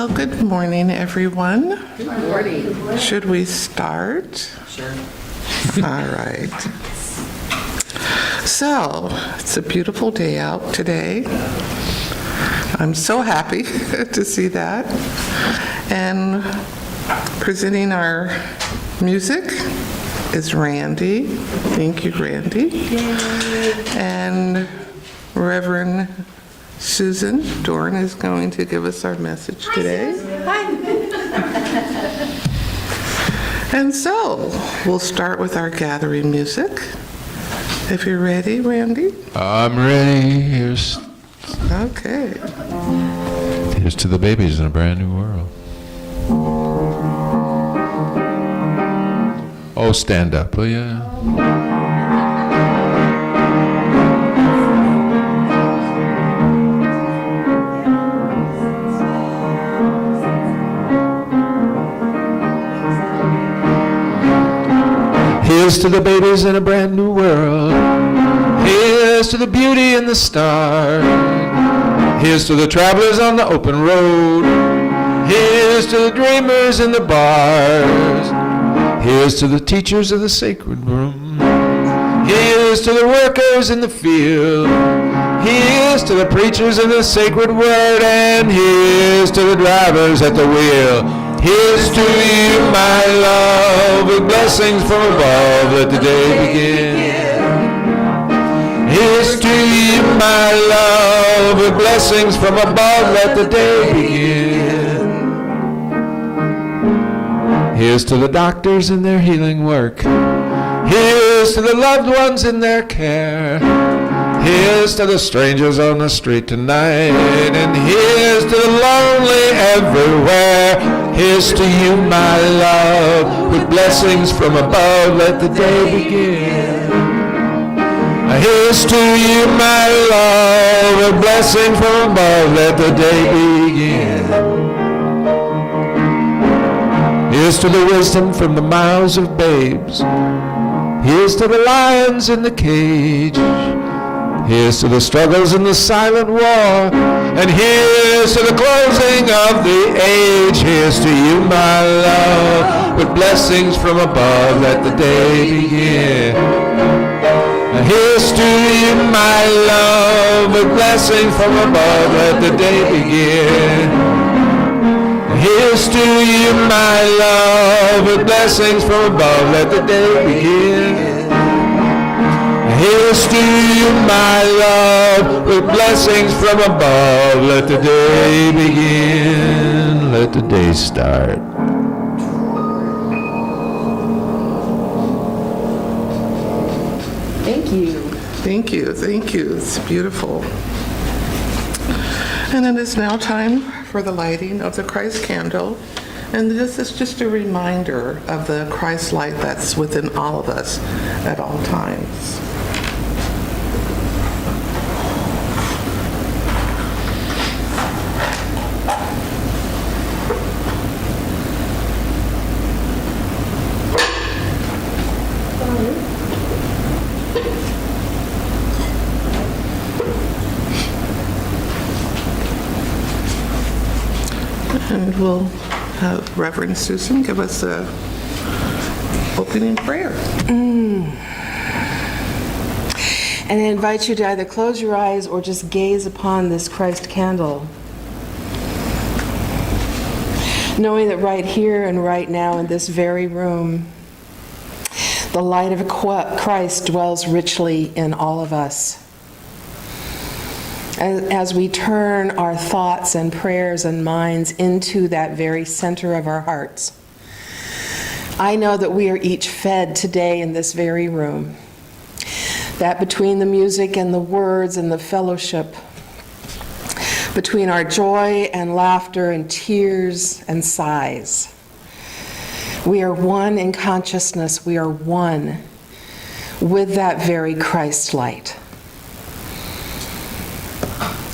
Well, good morning, everyone. Good morning. Should we start? Sure. All right. So, it's a beautiful day out today. I'm so happy to see that. And presenting our music is Randy. Thank you, Randy. Yay. And Reverend Susan Dorn is going to give us our message today. Hi. And so, we'll start with our gathering music. If you're ready, Randy? I'm ready. Here's Okay. to the babies in a brand new world. Oh, stand up, will ya? Here's to the babies in a brand new world. Here's to the beauty in the star. Here's to the travelers on the open road. Here's to the dreamers in the bars. Here's to the teachers of the sacred room. Here's to the workers in the field. Here's to the preachers of the sacred word. And here's to the drivers at the wheel. Here's to you, my love, with blessings from above, let the day begin. Here's to you, my love, with blessings from above, let the day begin. Here's to the doctors in their healing work. Here's to the loved ones in their care. Here's to the strangers on the street tonight. And here's to the lonely everywhere. Here's to you, my love, with blessings from above, let the day begin. Here's to you, my love, with blessings from above, let the day begin. Here's to the wisdom from the mouths of babes. Here's to the lions in the cage. Here's to the struggles in the silent war. And here's to the closing of the age. Here's to you, my love, with blessings from above, let the day begin. Here's to you, my love, with blessings from above, let the day begin. Here's to you, my love, with blessings from above, let the day begin. Here's to you, my love, with blessings from above, let the day begin, let the day start. Thank you. Thank you. Thank you. It's beautiful. And it is now time for the lighting of the Christ candle. And this is just a reminder of the Christ light that's within all of us at all times. And we'll have Reverend Susan give us the opening prayer. And I invite you to either close your eyes or just gaze upon this Christ candle, knowing that right here and right now in this very room, the light of Christ dwells richly in all of us. As we turn our thoughts and prayers and minds into that very center of our hearts, I know that we are each fed today in this very room, that between the music and the words and the fellowship, between our joy and laughter and tears and sighs, we are one in consciousness, we are one with that very Christ light.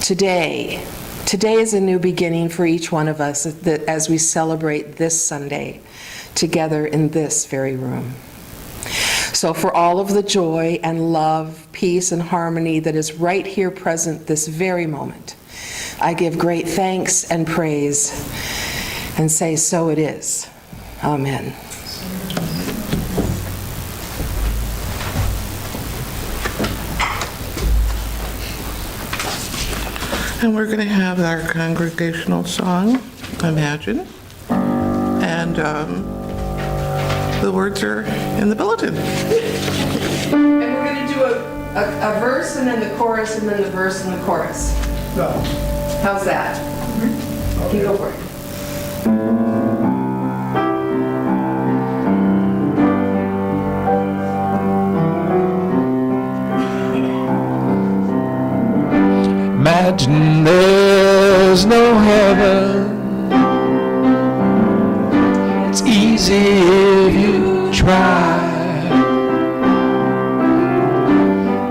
Today is a new beginning for each one of us as we celebrate this Sunday together in this very room. So for all of the joy and love, peace and harmony that is right here present this very moment, I give great thanks and praise and say, "So it is." Amen. And we're going to have our congregational song, Imagine. And the words are in the bulletin. And we're going to do a verse and then the chorus and then the verse and the chorus. No. How's that? You go for it. Imagine there's no heaven. It's easy if you try.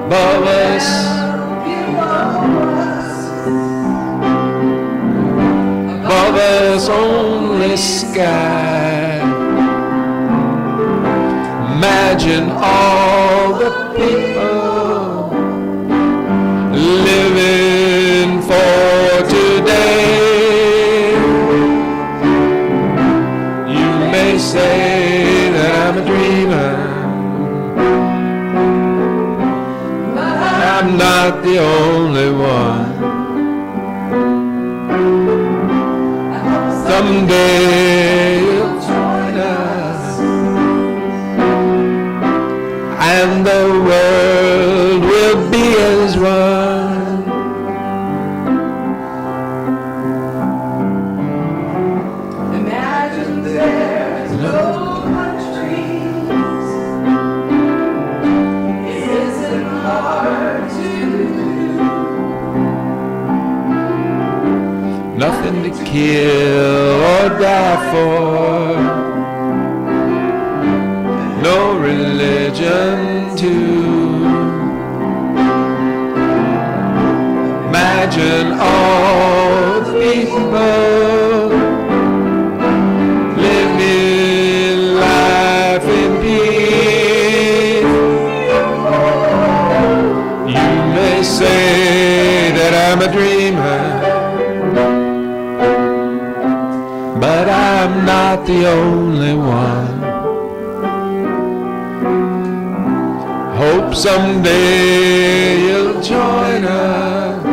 Above us, above us only sky. Imagine all the people living for today. You may say that I'm a dreamer, but I'm not the only one. Someday you'll join us, and the world will be as one. Imagine there's no countries. It isn't hard to do. Nothing to kill or die for, no religion too. Imagine all the people living life in peace. You may say that I'm a dreamer, but I'm not the only one. Hope someday you'll join us,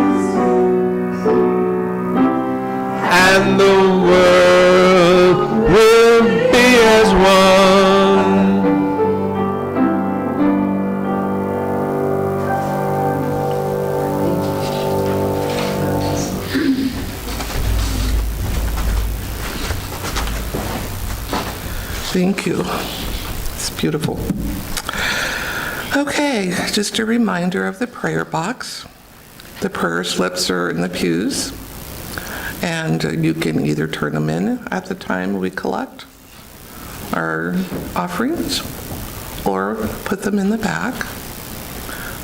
and the world will be as one. Thank you. It's beautiful. Okay, just a reminder of the prayer box. The prayer slips are in the pews, and you can either turn them in at the time we collect our offerings or put them in the back.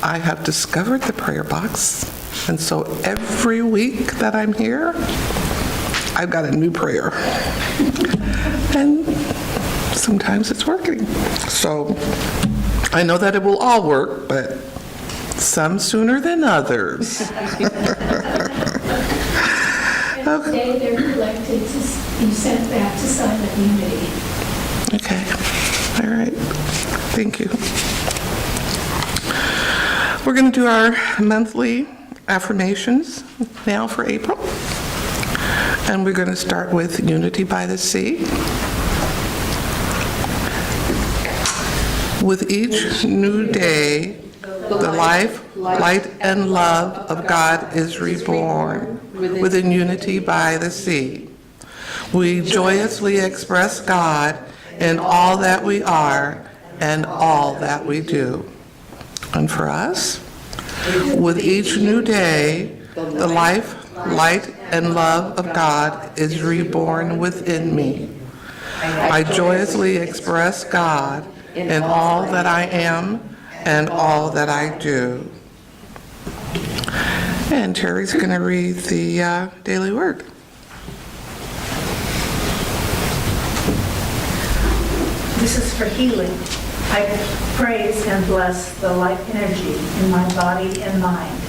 I have discovered the prayer box, and so every week that I'm here, I've got a new prayer. And sometimes it's working. So I know that it will all work, but some sooner than others. And today they're collected to be sent back to Silent Unity. Okay, all right, thank you. We're going to do our monthly affirmations now for April. And we're going to start with Unity by the Sea. With each new day, the life, light, and love of God is reborn within Unity by the Sea. We joyously express God in all that we are and all that we do. And for us, with each new day, the life, light, and love of God is reborn within me. I joyously express God in all that I am and all that I do. And Terry's going to read the daily word. This is for healing. I praise and bless the life energy in my body and mind.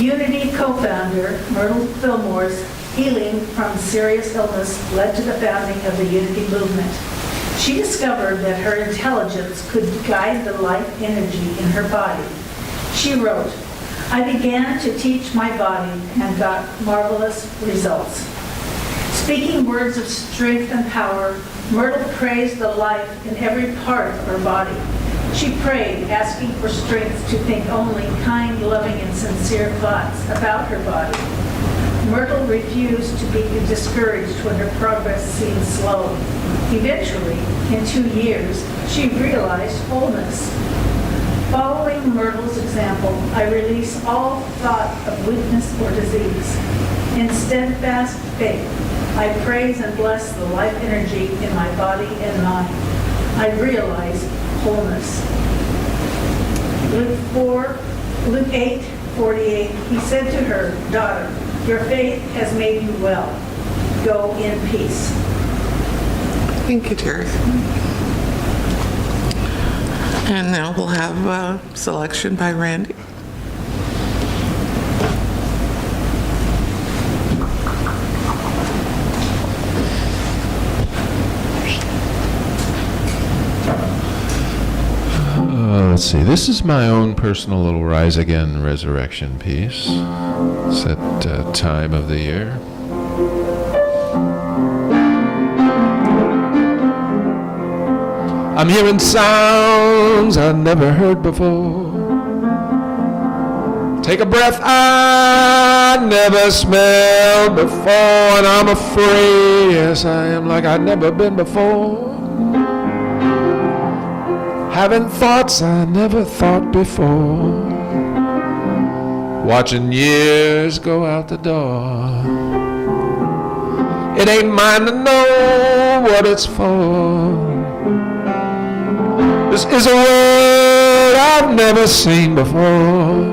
Unity co-founder Myrtle Fillmore's healing from serious illness led to the founding of the Unity Movement. She discovered that her intelligence could guide the life energy in her body. She wrote, "I began to teach my body and got marvelous results." Speaking words of strength and power, Myrtle praised the life in every part of her body. She prayed, asking for strength to think only kind, loving, and sincere thoughts about her body. Myrtle refused to be discouraged when her progress seemed slow. Eventually, in 2 years, she realized wholeness. Following Myrtle's example, I release all thought of weakness or disease. In steadfast faith, I praise and bless the life energy in my body and mind. I realize wholeness. Luke 8:48, he said to her, "Daughter, your faith has made you well. Go in peace." Thank you, Terry. And now we'll have a selection by Randy. Let's see, this is my own personal little Rise Again Resurrection piece. It's that time of the year. I'm hearing sounds I never heard before. Take a breath I never smelled before, and I'm afraid, yes I am, like I've never been before. Having thoughts I never thought before. Watching years go out the door. It ain't mine to know what it's for. This is a world I've never seen before.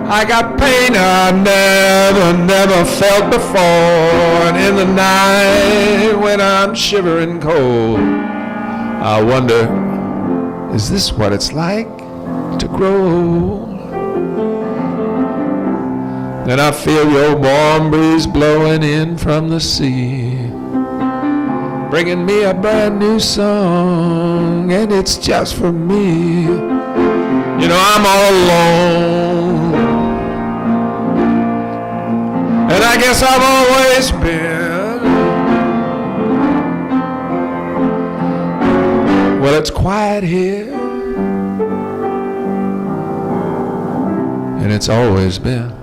I got pain I never felt before. And in the night when I'm shivering cold, I wonder, is this what it's like to grow? Then I feel your warm breeze blowing in from the sea, bringing me a brand new song, and it's just for me. You know, I'm all alone, and I guess I've always been. Well, it's quiet here, and it's always been.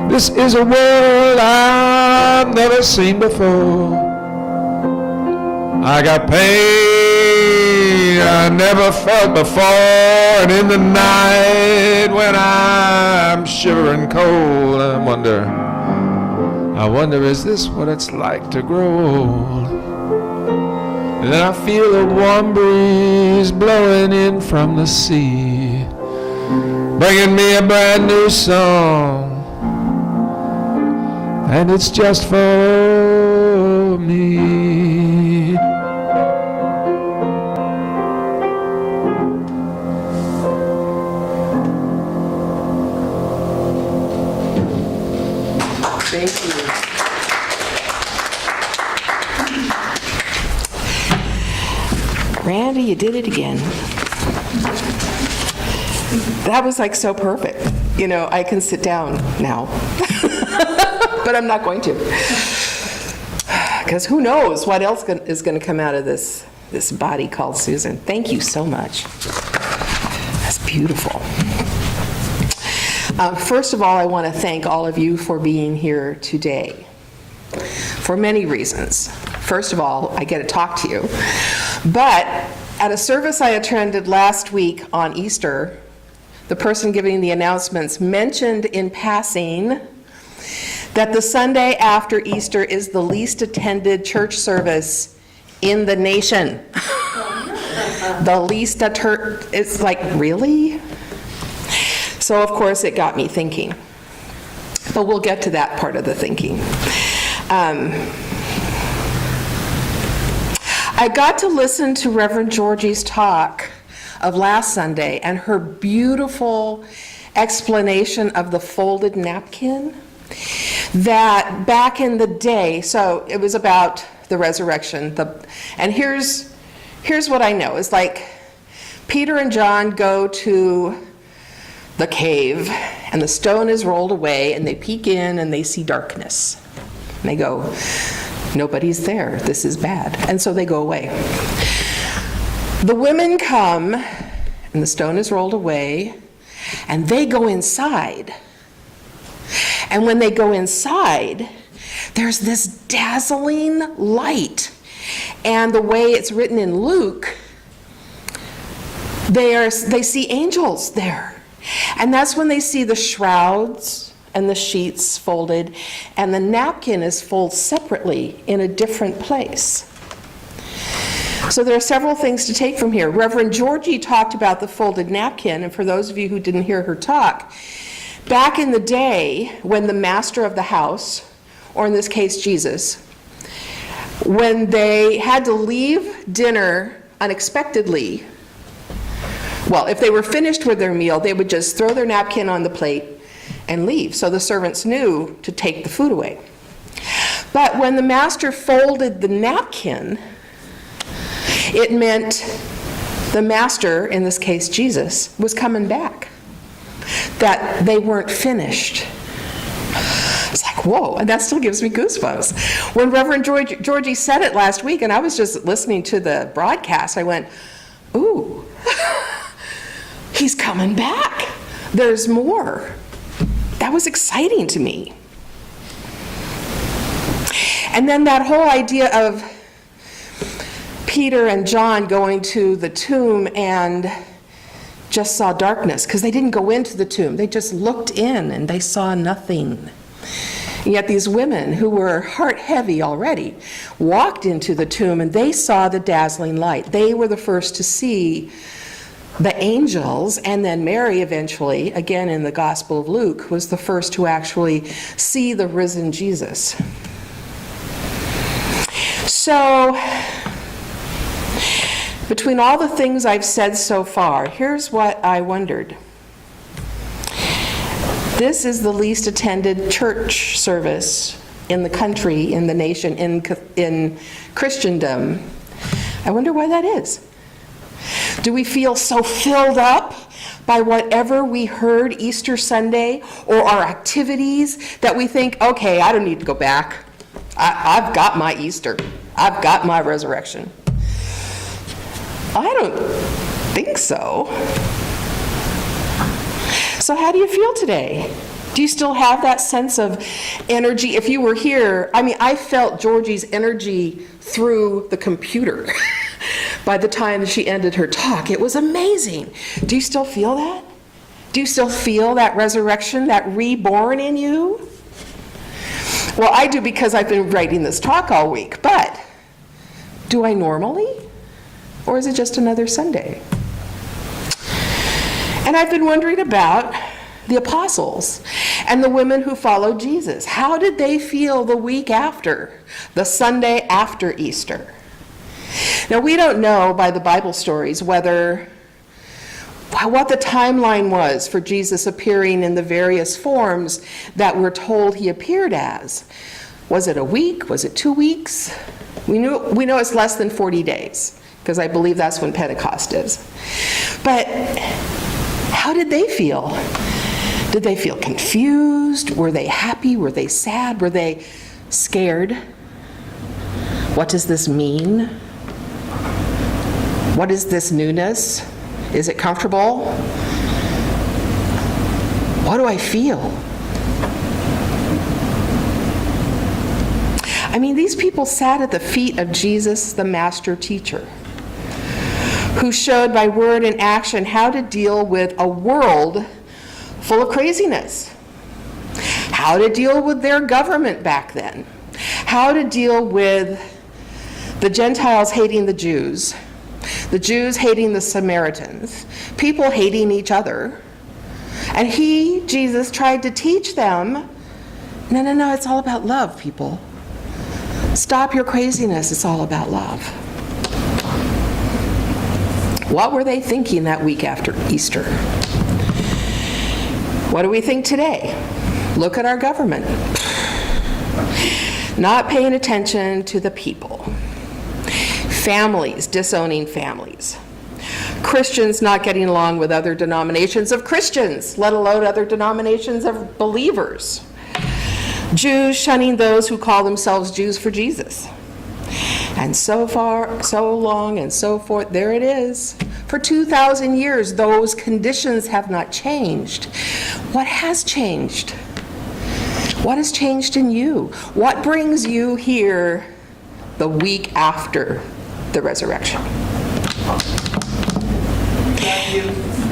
This is a world I've never seen before. I got pain I never felt before, and in the night when I'm shivering cold, I wonder, is this what it's like to grow old? And then I feel a warm breeze blowing in from the sea, bringing me a brand new song, and it's just for me. Thank you. Randy, you did it again. That was like so perfect. You know, I can sit down now. But I'm not going to. Because who knows what else is going to come out of this body called Susan. Thank you so much. That's beautiful. First of all, I want to thank all of you for being here today for many reasons. First of all, I get to talk to you. But at a service I attended last week on Easter, the person giving the announcements, mentioned in passing that the Sunday after Easter is the least attended church service in the nation. The least it's like, really? So of course it got me thinking. But we'll get to that part of the thinking. I got to listen to Reverend Georgie's talk of last Sunday and her beautiful explanation of the folded napkin, that back in the day, so it was about the resurrection, and here's what I know. It's like Peter and John go to the cave and the stone is rolled away and they peek in and they see darkness. And they go, nobody's there, this is bad. And so they go away. The women come and the stone is rolled away and they go inside. And when they go inside, there's this dazzling light. And the way it's written in Luke, they see angels there. And that's when they see the shrouds and the sheets folded, and the napkin is folded separately in a different place. So there are several things to take from here. Reverend Georgie talked about the folded napkin, and for those of you who didn't hear her talk, back in the day when the master of the house, or in this case Jesus, when they had to leave dinner unexpectedly, well, if they were finished with their meal, they would just throw their napkin on the plate and leave. So the servants knew to take the food away. But when the master folded the napkin, it meant the master, in this case Jesus, was coming back, that they weren't finished. It's like, whoa, and that still gives me goosebumps. When Reverend Georgie said it last week, and I was just listening to the broadcast, I went, ooh, he's coming back. There's more. That was exciting to me. And then that whole idea of Peter and John going to the tomb and just saw darkness, because they didn't go into the tomb. They just looked in and they saw nothing. And yet these women who were heart heavy already walked into the tomb and they saw the dazzling light. They were the first to see the angels, and then Mary eventually, again in the Gospel of Luke, was the first to actually see the risen Jesus. So, between all the things I've said so far, here's what I wondered. This is the least attended church service in the country, in the nation, in Christendom. I wonder why that is. Do we feel so filled up by whatever we heard Easter Sunday or our activities that we think, okay, I don't need to go back. I've got my Easter. I've got my resurrection. I don't think so. So how do you feel today? Do you still have that sense of energy? If you were here, I felt Georgie's energy through the computer by the time she ended her talk. It was amazing. Do you still feel that? Do you still feel that resurrection, that reborn in you? Well, I do, because I've been writing this talk all week, but do I normally? Or is it just another Sunday? And I've been wondering about the apostles and the women who followed Jesus. How did they feel the week after, the Sunday after Easter? Now, we don't know by the Bible stories what the timeline was for Jesus appearing in the various forms that we're told he appeared as. Was it a week? Was it 2 weeks? We know it's less than 40 days, because I believe that's when Pentecost is. But how did they feel? Did they feel confused? Were they happy? Were they sad? Were they scared? What does this mean? What is this newness? Is it comfortable? What do I feel? These people sat at the feet of Jesus, the master teacher, who showed by word and action how to deal with a world full of craziness, how to deal with their government back then, how to deal with the Gentiles hating the Jews hating the Samaritans, people hating each other. And he, Jesus, tried to teach them, no, it's all about love, people. Stop your craziness, it's all about love. What were they thinking that week after Easter? What do we think today? Look at our government. Not paying attention to the people. Families disowning families. Christians not getting along with other denominations of Christians, let alone other denominations of believers. Jews shunning those who call themselves Jews for Jesus. And so far, so long, and so forth, there it is. For 2,000 years, those conditions have not changed. What has changed? What has changed in you? What brings you here the week after the resurrection?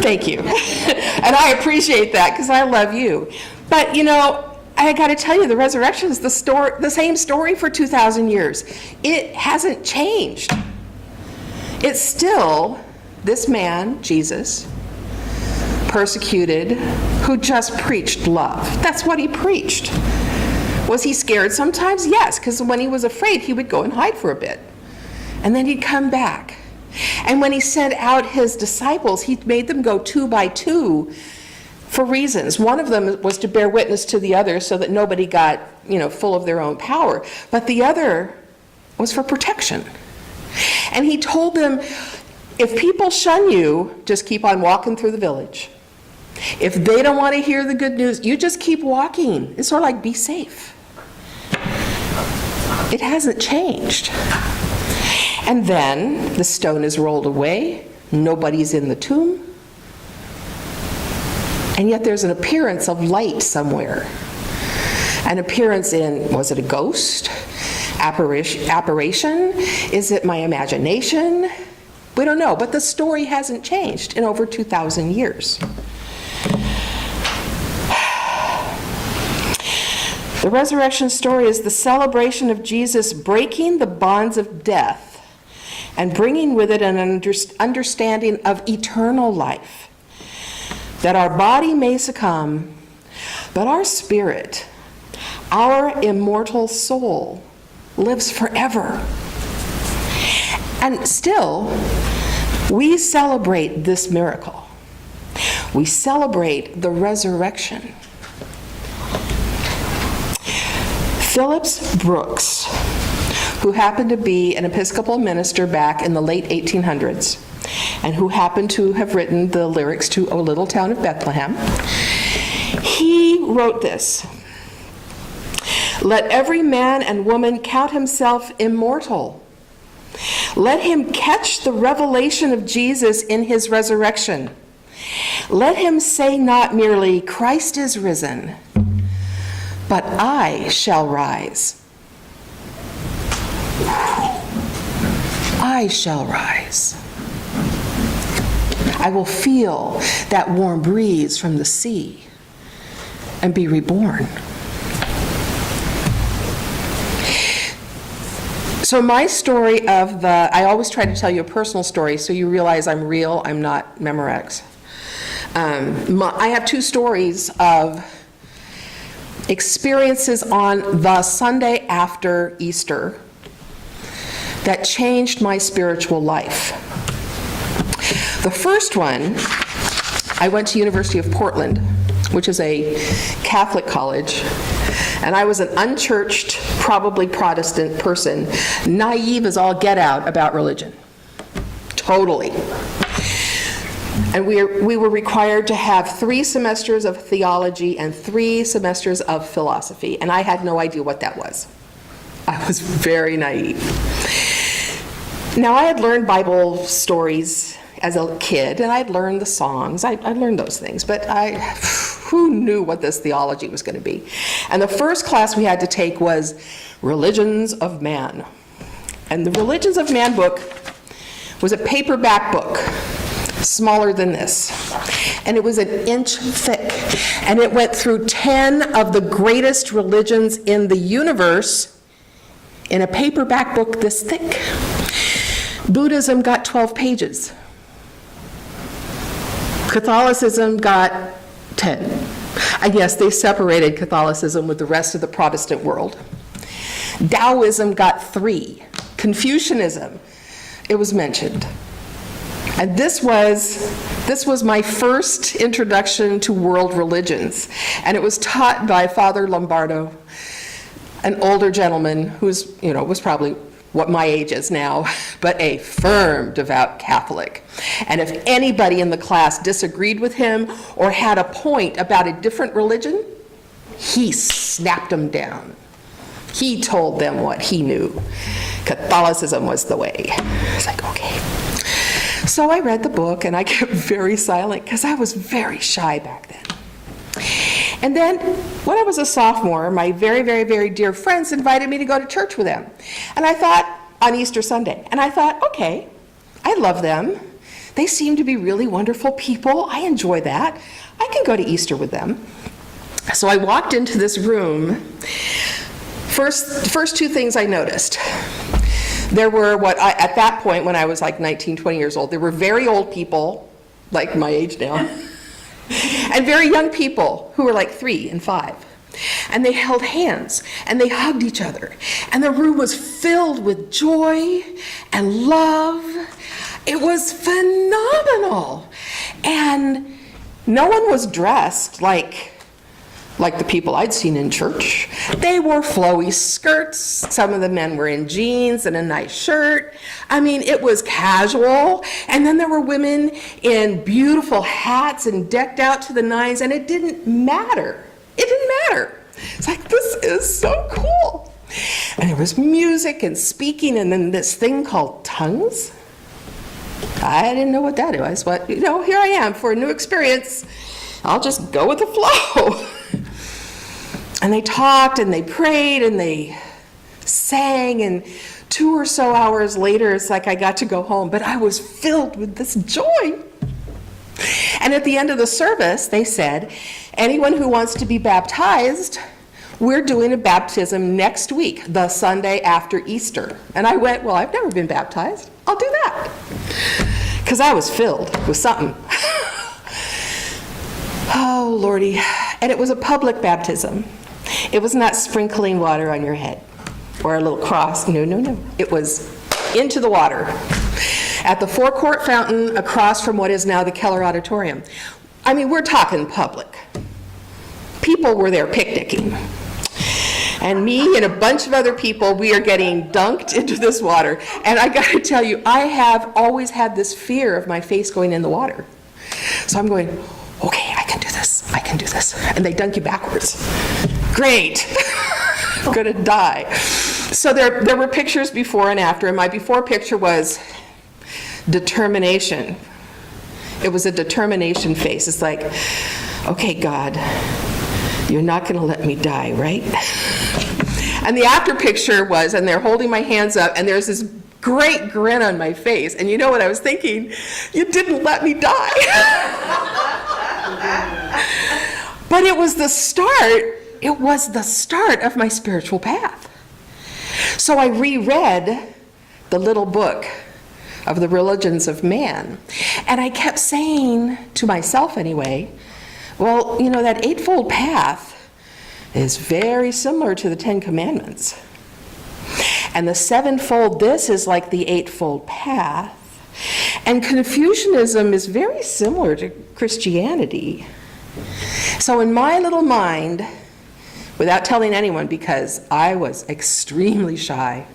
Thank you. And I appreciate that because I love you. But you know, I got to tell you, the resurrection is the same story for 2,000 years. It hasn't changed. It's still this man, Jesus, persecuted, who just preached love. That's what he preached. Was he scared sometimes? Yes, because when he was afraid, he would go and hide for a bit. And then he'd come back. And when he sent out his disciples, he made them go 2 by 2 for reasons. One of them was to bear witness to the other so that nobody got, full of their own power. But the other was for protection. And he told them, if people shun you, just keep on walking through the village. If they don't want to hear the good news, you just keep walking. It's sort of like be safe. It hasn't changed. And then the stone is rolled away. Nobody's in the tomb. And yet there's an appearance of light somewhere. An appearance in, was it a ghost? Apparition? Is it my imagination? We don't know, but the story hasn't changed in over 2,000 years. The resurrection story is the celebration of Jesus breaking the bonds of death and bringing with it an understanding of eternal life. That our body may succumb, but our spirit, our immortal soul, lives forever. And still, we celebrate this miracle. We celebrate the resurrection. Phillips Brooks, who happened to be an Episcopal minister back in the late 1800s, and who happened to have written the lyrics to O Little Town of Bethlehem, he wrote this: "Let every man and woman count himself immortal. Let him catch the revelation of Jesus in his resurrection. Let him say not merely, 'Christ is risen,' but 'I shall rise.' I shall rise. I will feel that warm breeze from the sea and be reborn." So my story I always try to tell you a personal story so you realize I'm real, I'm not Memorex. I have 2 stories of experiences on the Sunday after Easter that changed my spiritual life. The first one, I went to University of Portland, which is a Catholic college, and I was an unchurched, probably Protestant person, naive as all get out about religion. Totally. And we were required to have 3 semesters of theology and 3 semesters of philosophy, and I had no idea what that was. I was very naive. Now, I had learned Bible stories as a kid, and I'd learned the songs. I learned those things, but who knew what this theology was going to be? And the first class we had to take was Religions of Man. And the Religions of Man book was a paperback book, smaller than this. And it was an inch thick. And it went through 10 of the greatest religions in the universe in a paperback book this thick. Buddhism got 12 pages. Catholicism got 10. I guess they separated Catholicism with the rest of the Protestant world. Taoism got 3. Confucianism, it was mentioned. And this was my first introduction to world religions. And it was taught by Father Lombardo, an older gentleman who's, was probably what my age is now, but a firm devout Catholic. And if anybody in the class disagreed with him or had a point about a different religion, he snapped them down. He told them what he knew. Catholicism was the way. I was like, okay. So I read the book and I kept very silent because I was very shy back then. And then when I was a sophomore, my very, very, very dear friends invited me to go to church with them. And I thought, on Easter Sunday, and I thought, okay, I love them. They seem to be really wonderful people. I enjoy that. I can go to Easter with them. So I walked into this room. First two things I noticed. There were at that point, when I was like 19, 20 years old, there were very old people, like my age now, and very young people who were like 3 and 5. And they held hands, and they hugged each other. And the room was filled with joy and love. It was phenomenal. And no one was dressed like the people I'd seen in church. They wore flowy skirts. Some of the men were in jeans and a nice shirt. I mean, it was casual. And then there were women in beautiful hats and decked out to the nines, and it didn't matter. It didn't matter. It's like, this is so cool. And there was music and speaking, and then this thing called tongues. I didn't know what that was, but here I am for a new experience. I'll just go with the flow. And they talked and they prayed and they sang, and 2 or so hours later, it's like I got to go home, but I was filled with this joy. And at the end of the service, they said, anyone who wants to be baptized, we're doing a baptism next week, the Sunday after Easter. And I went, well, I've never been baptized. I'll do that. Because I was filled with something. Oh, Lordy. And it was a public baptism. It was not sprinkling water on your head or a little cross. No. It was into the water at the forecourt fountain across from what is now the Keller Auditorium. I mean, we're talking public. People were there picnicking. And me and a bunch of other people, we are getting dunked into this water. And I got to tell you, I have always had this fear of my face going in the water. So I'm going, okay, I can do this. And they dunk you backwards. Great. I'm going to die. So there were pictures before and after, and my before picture was determination. It was a determination face. It's like, okay, God, you're not going to let me die, right? And the after picture was, and they're holding my hands up, and there's this great grin on my face. And you know what I was thinking? You didn't let me die. But it was the start of my spiritual path. So I reread the little book of the religions of man. And I kept saying to myself anyway, well, that eightfold path is very similar to the 10 Commandments. And the sevenfold this is like the eightfold path. And Confucianism is very similar to Christianity. So in my little mind, without telling anyone because I was extremely shy,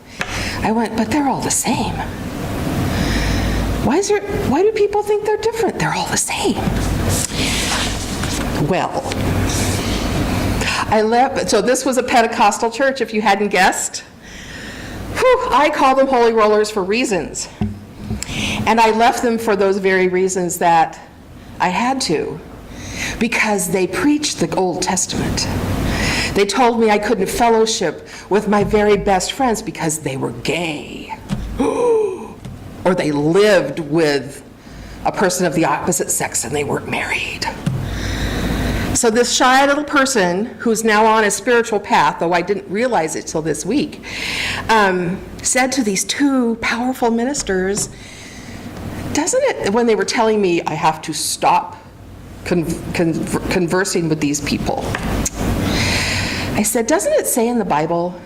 I went, but they're all the same. Why do people think they're different? They're all the same. Well, I left, so this was a Pentecostal church, if you hadn't guessed. Whew, I call them holy rollers for reasons. And I left them for those very reasons that I had to, because they preached the Old Testament. They told me I couldn't fellowship with my very best friends because they were gay. or they lived with a person of the opposite sex and they weren't married. So this shy little person, who's now on a spiritual path, though I didn't realize it till this week, said to these two powerful ministers, doesn't it, when they were telling me I have to stop conversing with these people, I said, doesn't it say in the Bible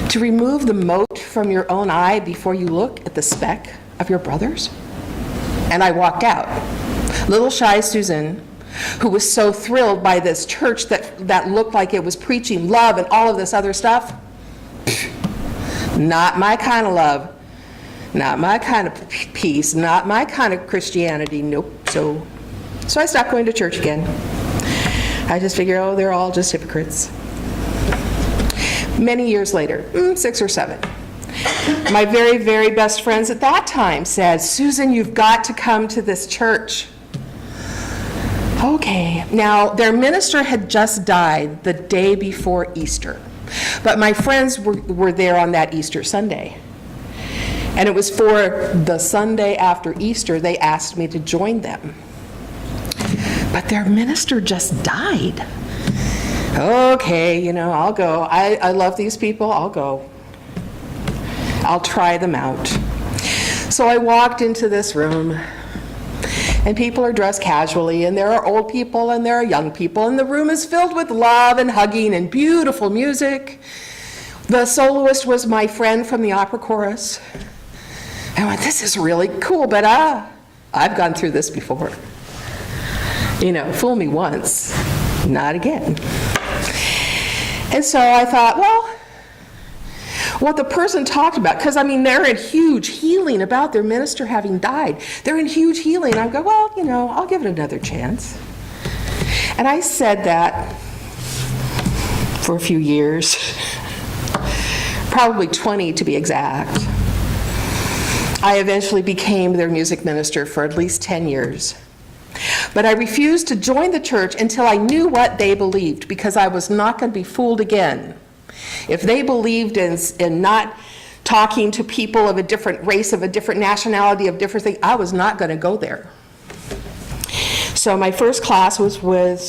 to remove the mote from your own eye before you look at the speck of your brother's? And I walked out. Little shy Susan, who was so thrilled by this church that looked like it was preaching love and all of this other stuff, not my kind of love, not my kind of peace, not my kind of Christianity, nope. So I stopped going to church again. I just figured, oh, they're all just hypocrites. Many years later, 6 or 7, my very, very best friends at that time said, Susan, you've got to come to this church. Okay. Now, their minister had just died the day before Easter, but my friends were there on that Easter Sunday. And it was for the Sunday after Easter they asked me to join them. But their minister just died. Okay, I'll go. I love these people. I'll go. I'll try them out. So I walked into this room, and people are dressed casually, and there are old people and there are young people, and the room is filled with love and hugging and beautiful music. The soloist was my friend from the opera chorus. I went, this is really cool, but I've gone through this before. Fool me once, not again. And so I thought, well, what the person talked about, because they're in huge healing about their minister having died. They're in huge healing. I go, well, I'll give it another chance. And I said that for a few years, probably 20 to be exact. I eventually became their music minister for at least 10 years. But I refused to join the church until I knew what they believed, because I was not going to be fooled again. If they believed in not talking to people of a different race, of a different nationality, of different things, I was not going to go there. So my first class was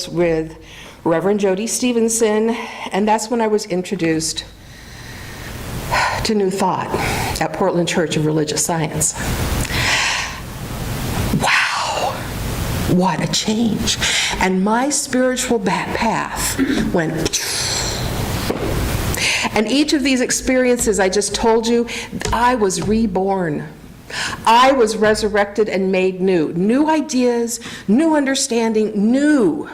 with Reverend Jody Stevenson, and that's when I was introduced to New Thought at Portland Church of Religious Science. Wow, what a change. And my spiritual path went. And each of these experiences I just told you, I was reborn. I was resurrected and made new. New ideas, new understanding, new.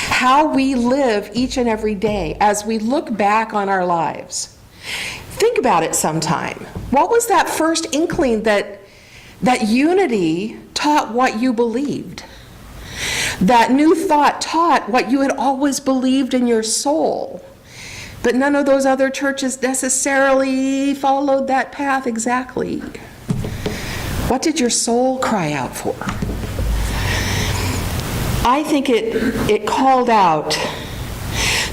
How we live each and every day as we look back on our lives. Think about it sometime. What was that first inkling that unity taught what you believed? That New Thought taught what you had always believed in your soul. But none of those other churches necessarily followed that path exactly. What did your soul cry out for? I think it called out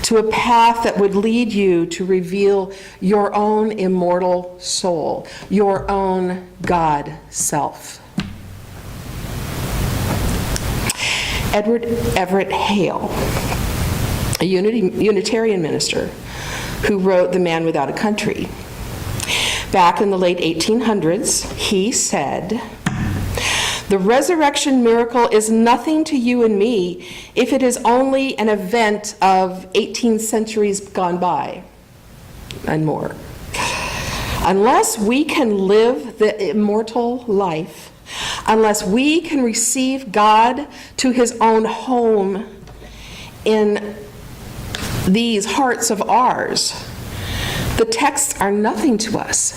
to a path that would lead you to reveal your own immortal soul, your own God self. Edward Everett Hale, a Unitarian minister who wrote The Man Without a Country. Back in the late 1800s, he said, "The resurrection miracle is nothing to you and me if it is only an event of 18 centuries gone by and more. Unless we can live the immortal life, unless we can receive God to his own home in these hearts of ours, the texts are nothing to us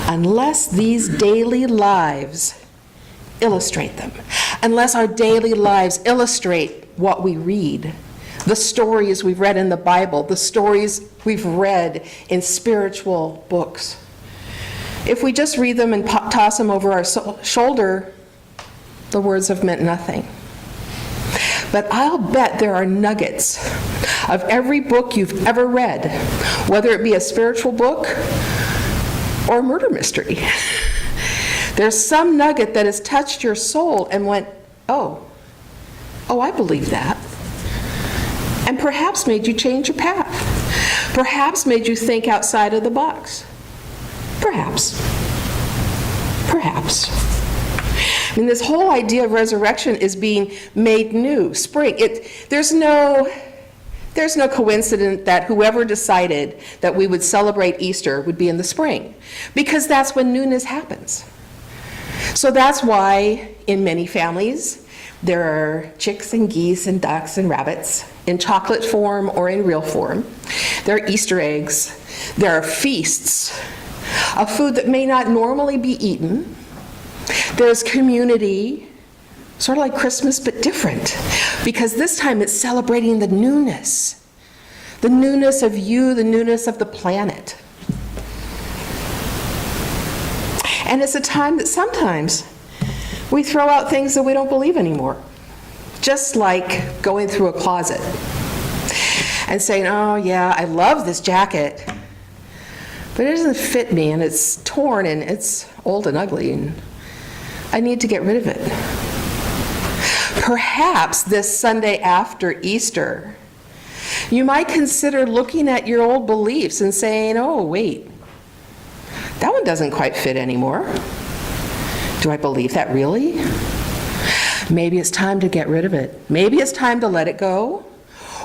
unless these daily lives illustrate them, unless our daily lives illustrate what we read, the stories we've read in the Bible, the stories we've read in spiritual books. If we just read them and toss them over our shoulder, the words have meant nothing. But I'll bet there are nuggets of every book you've ever read, whether it be a spiritual book or a murder mystery. There's some nugget that has touched your soul and went, oh, I believe that. And perhaps made you change your path. Perhaps made you think outside of the box. Perhaps. Perhaps. I mean, this whole idea of resurrection is being made new, spring. There's no coincidence that whoever decided that we would celebrate Easter would be in the spring, because that's when newness happens. So that's why in many families there are chicks and geese and ducks and rabbits in chocolate form or in real form. There are Easter eggs. There are feasts of food that may not normally be eaten. There's community, sort of like Christmas, but different, because this time it's celebrating the newness of you, the newness of the planet. And it's a time that sometimes we throw out things that we don't believe anymore, just like going through a closet and saying, oh yeah, I love this jacket, but it doesn't fit me, and it's torn, and it's old and ugly, and I need to get rid of it. Perhaps this Sunday after Easter, you might consider looking at your old beliefs and saying, oh, wait, that one doesn't quite fit anymore. Do I believe that really? Maybe it's time to get rid of it. Maybe it's time to let it go,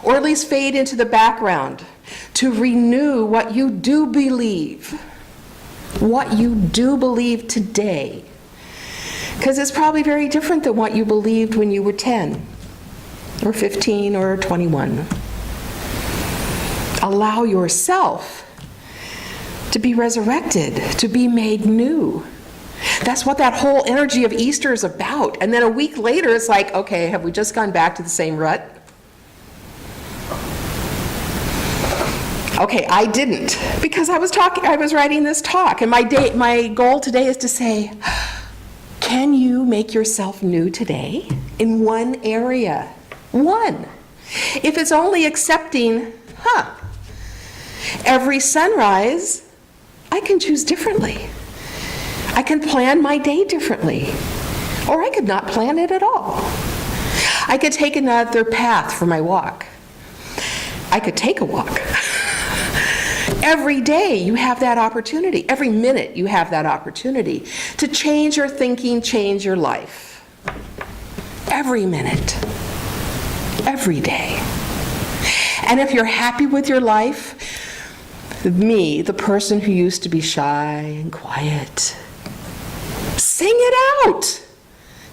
or at least fade into the background, to renew what you do believe. What you do believe today. Because it's probably very different than what you believed when you were 10, or 15, or 21. Allow yourself to be resurrected, to be made new. That's what that whole energy of Easter is about. And then a week later, it's like, okay, have we just gone back to the same rut? Okay, I didn't, because I was writing this talk, and my goal today is to say, can you make yourself new today in one area? One. If it's only accepting, every sunrise, I can choose differently. I can plan my day differently. Or I could not plan it at all. I could take another path for my walk. I could take a walk. Every day you have that opportunity. Every minute you have that opportunity to change your thinking, change your life. Every minute. Every day. And if you're happy with your life, me, the person who used to be shy and quiet, sing it out.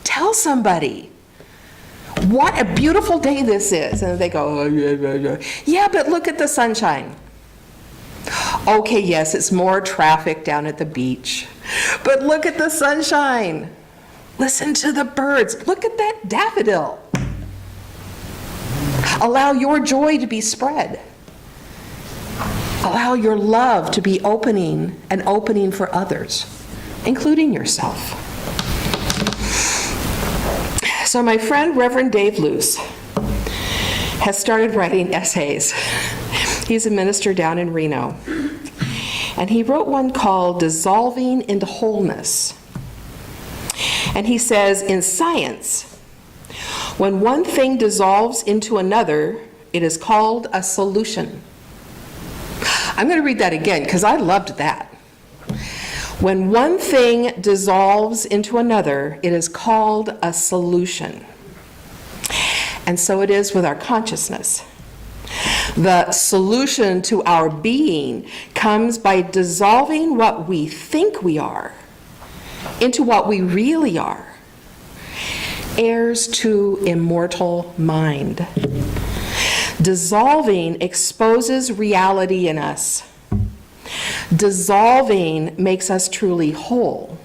Tell somebody what a beautiful day this is. And they go, yeah, but look at the sunshine. Okay, yes, it's more traffic down at the beach, but look at the sunshine. Listen to the birds. Look at that daffodil. Allow your joy to be spread. Allow your love to be opening for others, including yourself. So my friend Reverend Dave Luce has started writing essays. He's a minister down in Reno. And he wrote one called Dissolving into Wholeness. And he says, in science, when one thing dissolves into another, it is called a solution. I'm going to read that again because I loved that. When one thing dissolves into another, it is called a solution. And so it is with our consciousness. The solution to our being comes by dissolving what we think we are into what we really are. Heirs to immortal mind. Dissolving exposes reality in us. Dissolving makes us truly whole.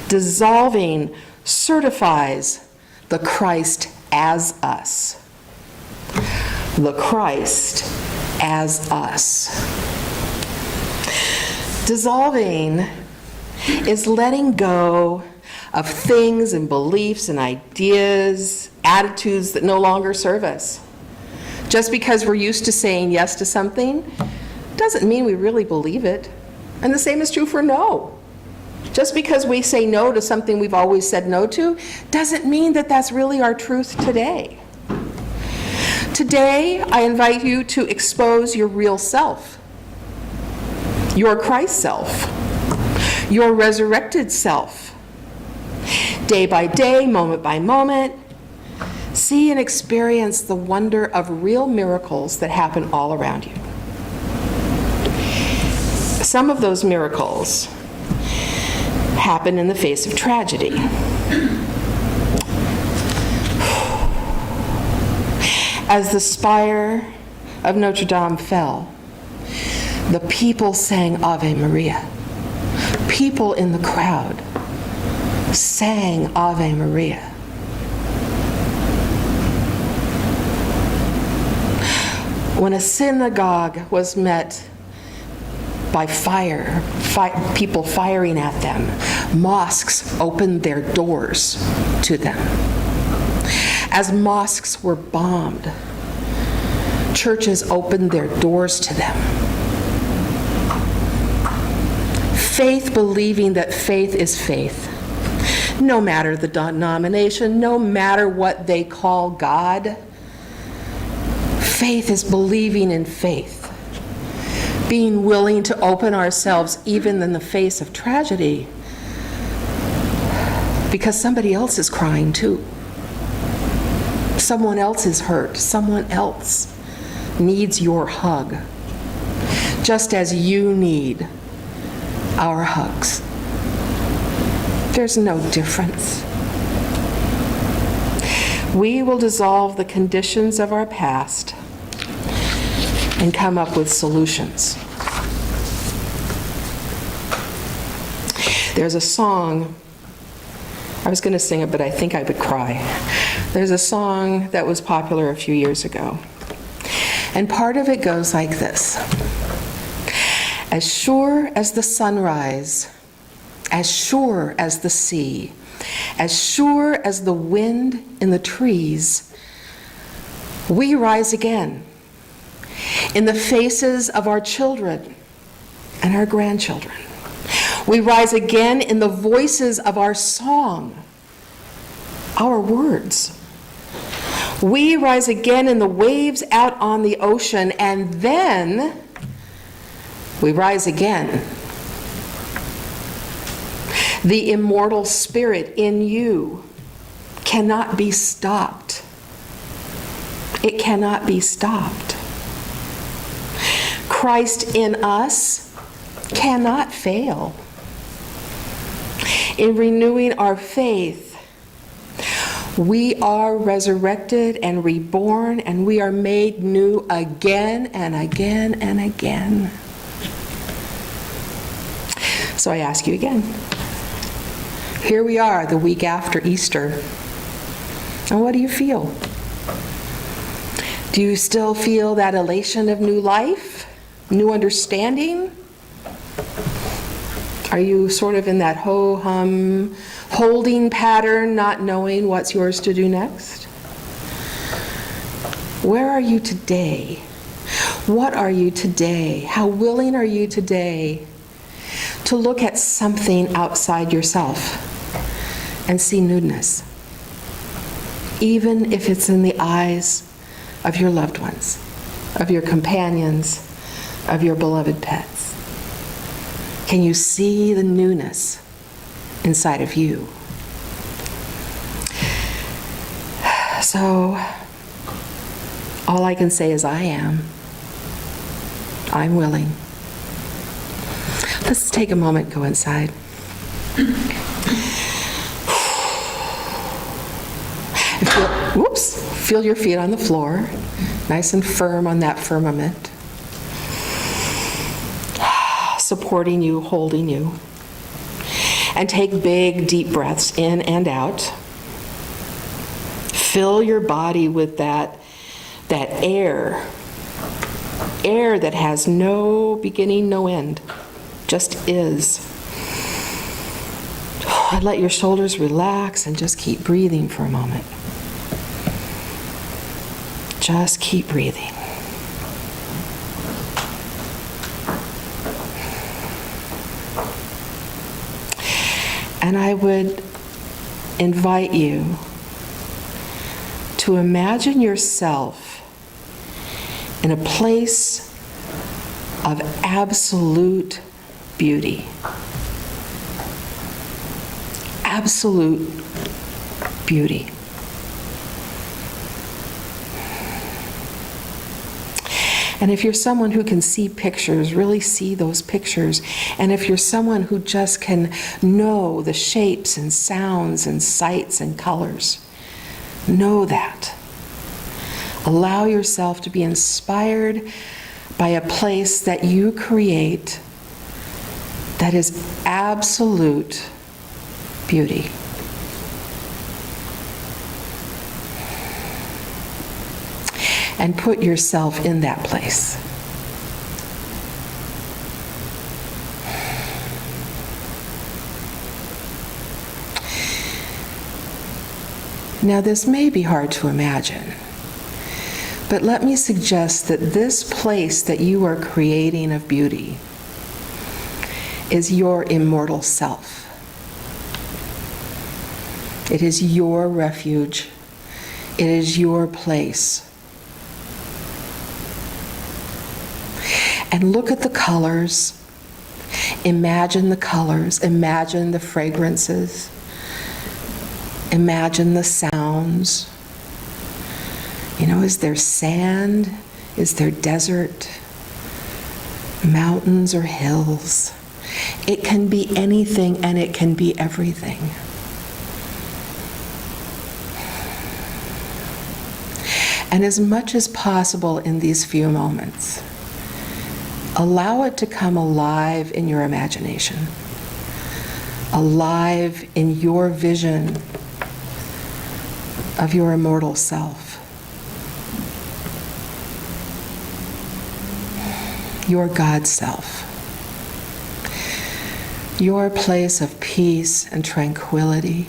Dissolving certifies the Christ as us. The Christ as us. Dissolving is letting go of things and beliefs and ideas, attitudes that no longer serve us. Just because we're used to saying yes to something doesn't mean we really believe it. And the same is true for no. Just because we say no to something we've always said no to doesn't mean that that's really our truth today. Today, I invite you to expose your real self, your Christ self, your resurrected self. Day by day, moment by moment, see and experience the wonder of real miracles that happen all around you. Some of those miracles happen in the face of tragedy. As the spire of Notre Dame fell, the people sang Ave Maria. People in the crowd sang Ave Maria. When a synagogue was met by fire, people firing at them, mosques opened their doors to them. As mosques were bombed, churches opened their doors to them. Faith believing that faith is faith. No matter the denomination, no matter what they call God, faith is believing in faith. Being willing to open ourselves even in the face of tragedy because somebody else is crying too. Someone else is hurt. Someone else needs your hug, just as you need our hugs. There's no difference. We will dissolve the conditions of our past and come up with solutions. There's a song, I was going to sing it, but I think I would cry. There's a song that was popular a few years ago. And part of it goes like this. As sure as the sunrise, as sure as the sea, as sure as the wind in the trees, we rise again in the faces of our children and our grandchildren. We rise again in the voices of our song, our words. We rise again in the waves out on the ocean, and then we rise again. The immortal spirit in you cannot be stopped. It cannot be stopped. Christ in us cannot fail. In renewing our faith, we are resurrected and reborn, and we are made new again and again and again. So I ask you again. Here we are the week after Easter. And what do you feel? Do you still feel that elation of new life, new understanding? Are you sort of in that ho-hum holding pattern, not knowing what's yours to do next? Where are you today? What are you today? How willing are you today to look at something outside yourself and see newness, even if it's in the eyes of your loved ones, of your companions, of your beloved pets? Can you see the newness inside of you? So, all I can say is I am. I'm willing. Let's take a moment, go inside. Feel your feet on the floor, nice and firm on that firmament, supporting you, holding you. And take big, deep breaths in and out. Fill your body with that air that has no beginning, no end, just is. Let your shoulders relax and just keep breathing for a moment. Just keep breathing. And I would invite you to imagine yourself in a place of absolute beauty. Absolute beauty. And if you're someone who can see pictures, really see those pictures. And if you're someone who just can know the shapes and sounds and sights and colors, know that. Allow yourself to be inspired by a place that you create that is absolute beauty. And put yourself in that place. Now, this may be hard to imagine, but let me suggest that this place that you are creating of beauty is your immortal self. It is your refuge. It is your place. And look at the colors. Imagine the colors. Imagine the fragrances. Imagine the sounds. You know, is there sand? Is there desert? Mountains or hills? It can be anything and it can be everything. And as much as possible in these few moments, allow it to come alive in your imagination, alive in your vision of your immortal self, your God self, your place of peace and tranquility.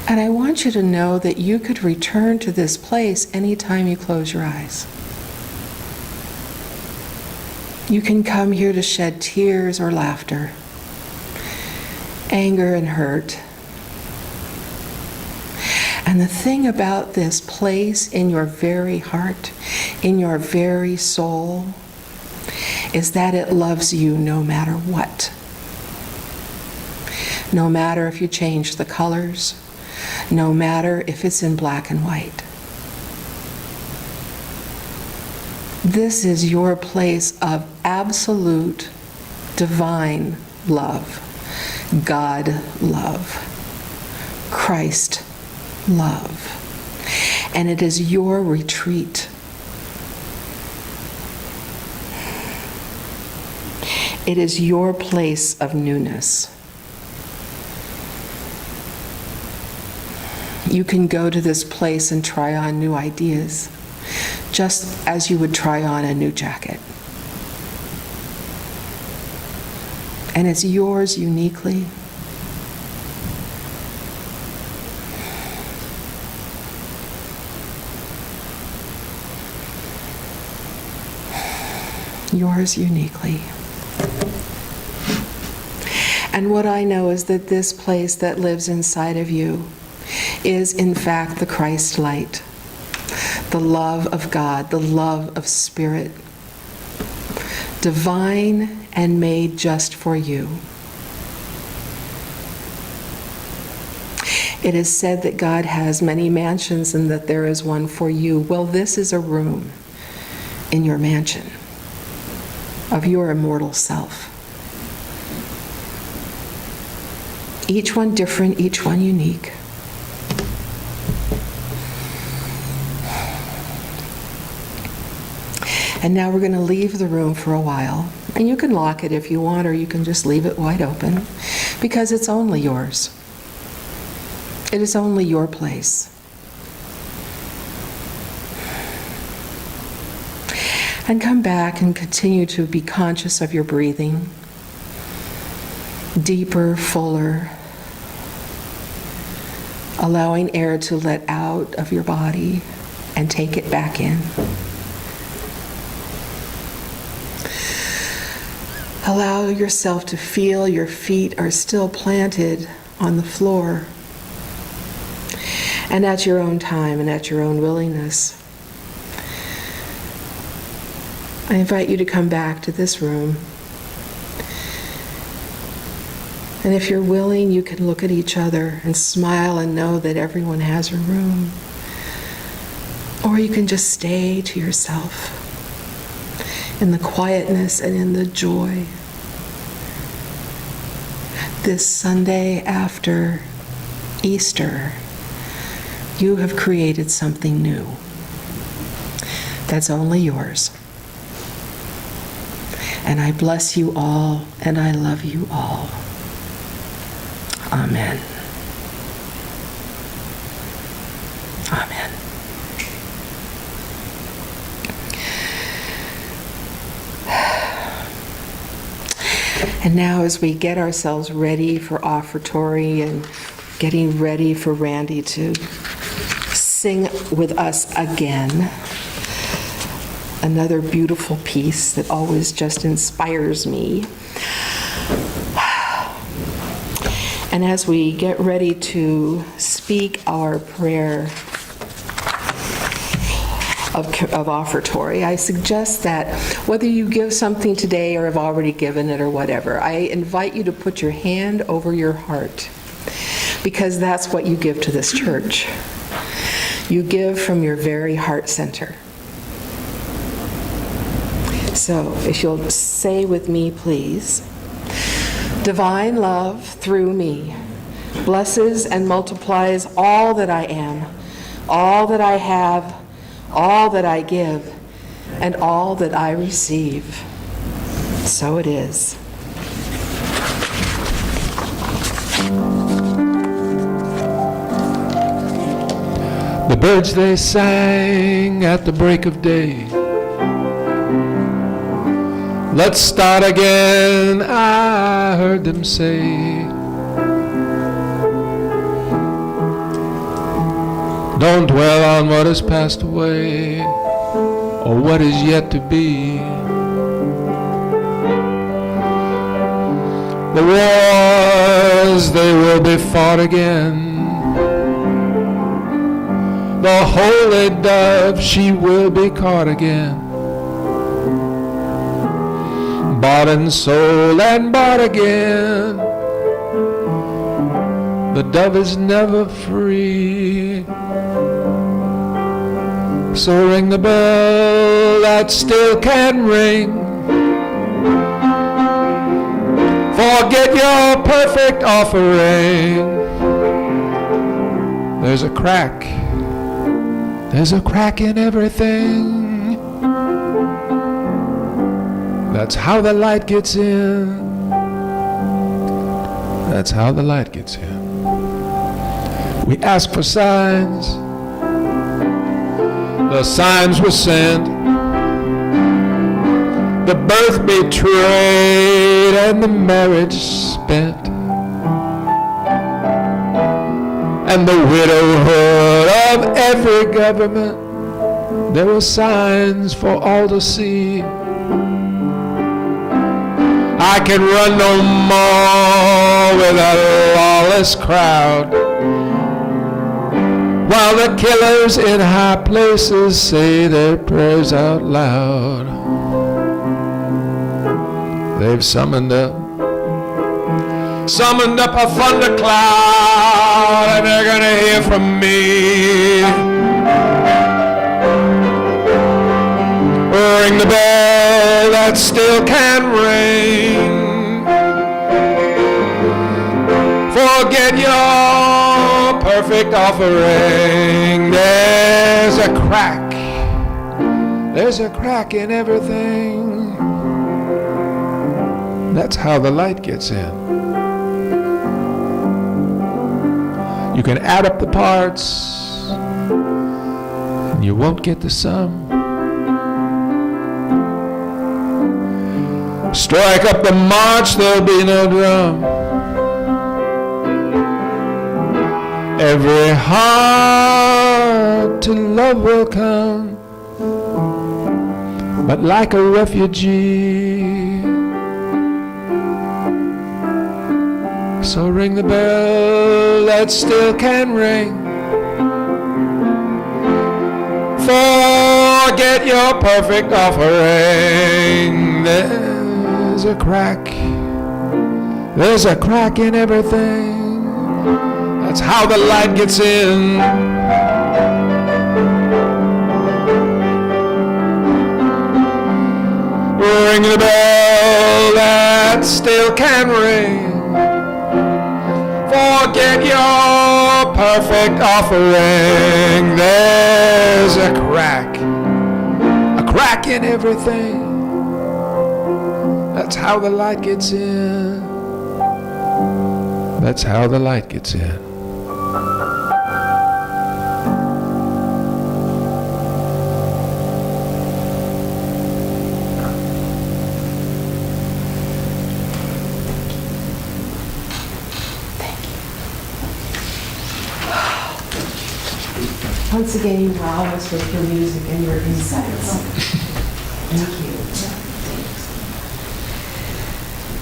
And I want you to know that you could return to this place anytime you close your eyes. You can come here to shed tears or laughter, anger and hurt. And the thing about this place in your very heart, in your very soul, is that it loves you no matter what. No matter if you change the colors, no matter if it's in black and white. This is your place of absolute divine love, God love, Christ love. And it is your retreat. It is your place of newness. You can go to this place and try on new ideas, just as you would try on a new jacket. And it's yours uniquely. Yours uniquely. And what I know is that this place that lives inside of you is in fact the Christ light, the love of God, the love of Spirit, divine and made just for you. It is said that God has many mansions and that there is one for you. Well, this is a room in your mansion of your immortal self. Each one different, each one unique. And now we're going to leave the room for a while. And you can lock it if you want, or you can just leave it wide open, because it's only yours. It is only your place. And come back and continue to be conscious of your breathing. Deeper, fuller. Allowing air to let out of your body and take it back in. Allow yourself to feel your feet are still planted on the floor. And at your own time and at your own willingness, I invite you to come back to this room. And if you're willing, you can look at each other and smile and know that everyone has a room. Or you can just stay to yourself in the quietness and in the joy. This Sunday after Easter, you have created something new that's only yours. And I bless you all, and I love you all. Amen. Amen. And now as we get ourselves ready for offertory and getting ready for Randy to sing with us again, another beautiful piece that always just inspires me. And as we get ready to speak our prayer of offertory, I suggest that whether you give something today or have already given it or whatever, I invite you to put your hand over your heart, because that's what you give to this church. You give from your very heart center. So if you'll say with me, please. Divine love through me blesses and multiplies all that I am, all that I have, all that I give, and all that I receive. So it is. The birds they sang at the break of day. Let's start again, I heard them say. Don't dwell on what has passed away, or what is yet to be. The wars, they will be fought again. The holy dove, she will be caught again. Bought and sold and bought again. The dove is never free. So ring the bell that still can ring. Forget your perfect offering. There's a crack in everything. That's how the light gets in. That's how the light gets in. We ask for signs. The signs were sent. The birth betrayed and the marriage spent. And the widowhood of every government. There were signs for all to see. I can run no more with a lawless crowd, while the killers in high places say their prayers out loud. They've summoned up a thundercloud, and they're gonna hear from me. Ring the bell that still can ring. Forget your perfect offering. There's a crack in everything. That's how the light gets in. You can add up the parts, and you won't get the sum. Strike up the march, there'll be no drum. Every heart to love will come, but like a refugee. So ring the bell that still can ring. Forget your perfect offering. There's a crack in everything. That's how the light gets in. Ring the bell that still can ring. Forget your perfect offering. There's a crack in everything. That's how the light gets in. That's how the light gets in. Once again, you wow us with your music and your insights. Thank you.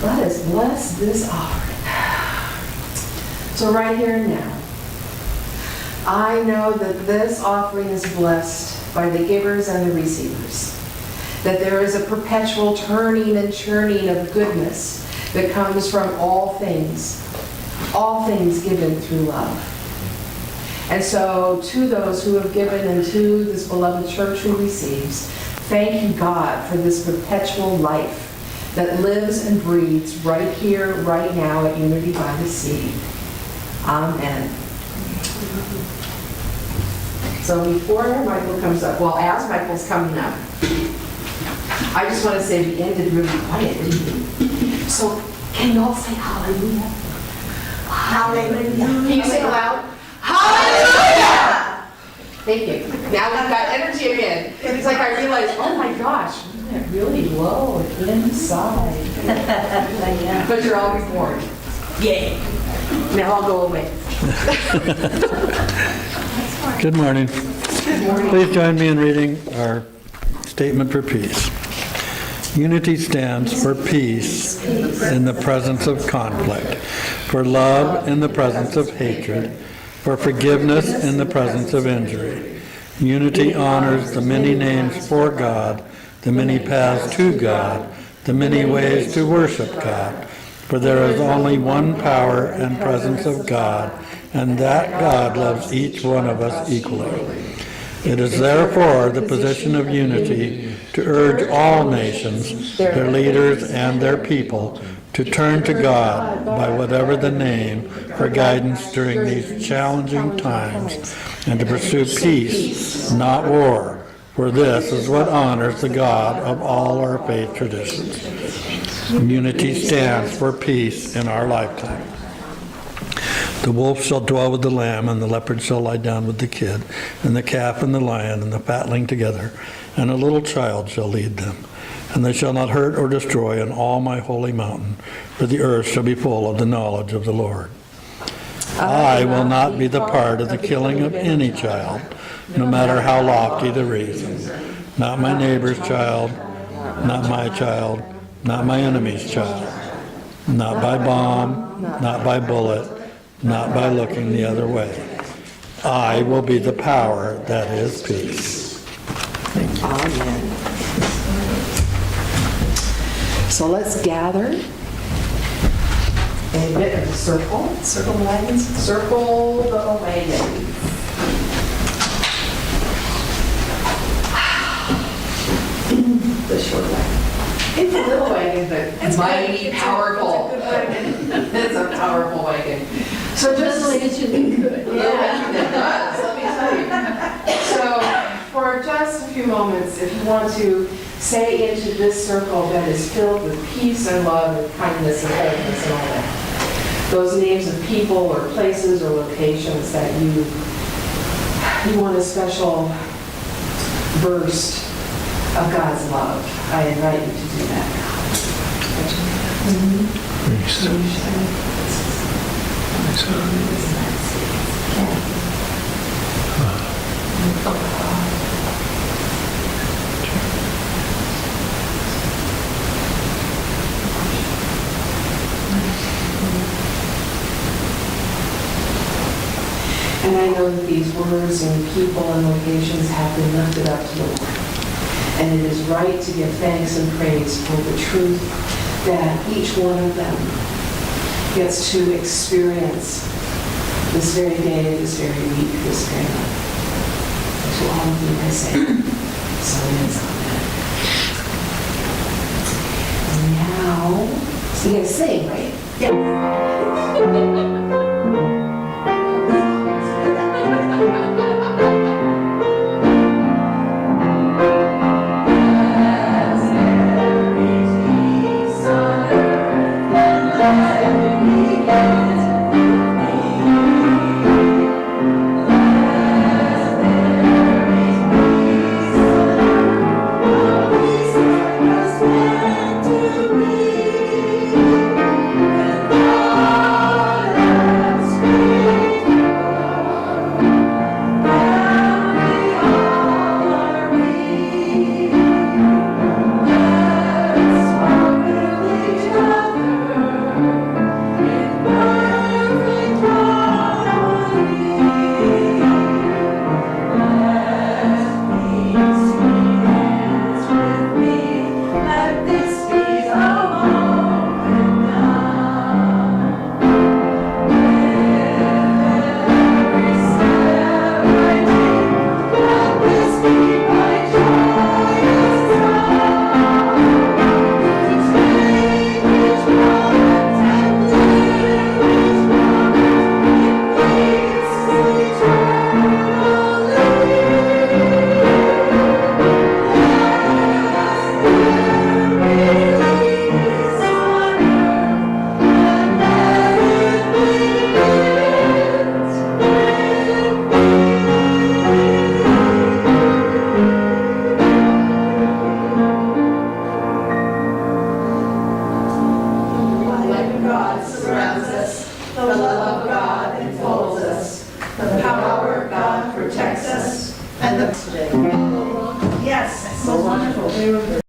Let us bless this offering. So right here and now, I know that this offering is blessed by the givers and the receivers. That there is a perpetual turning and churning of goodness that comes from all things given through love. And so to those who have given and to this beloved church who receives, thank you, God, for this perpetual life that lives and breathes right here, right now at Unity by the Sea. Amen. So before Michael comes up, well, as Michael's coming up, I just want to say we ended really quiet, didn't we? So can you all say hallelujah? Hallelujah. Can you say it loud? Hallelujah! Thank you. Now we've got energy again. It's like I realized, oh my gosh, isn't it really low inside? But you're always born. Yay. Now I'll go away. Good morning. Good morning. Please join me in reading our statement for peace. Unity stands for peace in the presence of conflict, for love in the presence of hatred, for forgiveness in the presence of injury. Unity honors the many names for God, the many paths to God, the many ways to worship God. For there is only one power and presence of God, and that God loves each one of us equally. It is therefore the position of unity to urge all nations, their leaders and their people, to turn to God by whatever the name for guidance during these challenging times, and to pursue peace, not war, for this is what honors the God of all our faith traditions. Unity stands for peace in our lifetime. The wolf shall dwell with the lamb, and the leopard shall lie down with the kid, and the calf and the lion and the fatling together, and a little child shall lead them. And they shall not hurt or destroy in all my holy mountain, for the earth shall be full of the knowledge of the Lord. I will not be the part of the killing of any child, no matter how lofty the reason. Not my neighbor's child, not my child, not my enemy's child. Not by bomb, not by bullet, not by looking the other way. I will be the power that is peace. Amen. So let's gather in a bit of a circle. Circle the wagons. Circle the wagons. The short wagon. It's a little wagon, but it's mighty powerful. It's a powerful wagon. So just It should be good. yeah, it does. Let me tell you. So for just a few moments, if you want to say into this circle that is filled with peace and love and kindness and holiness and all that, those names of people or places or locations that you want a special burst of God's love, I invite you to do that now. And I know that these words and people and locations have been lifted up to the Lord. And it is right to give thanks and praise for the truth that each one of them gets to experience this very day, this very week, this very month. To all of you, I say, so it is. Amen. Now, so you guys sing, right? Yeah. Yes, so wonderful.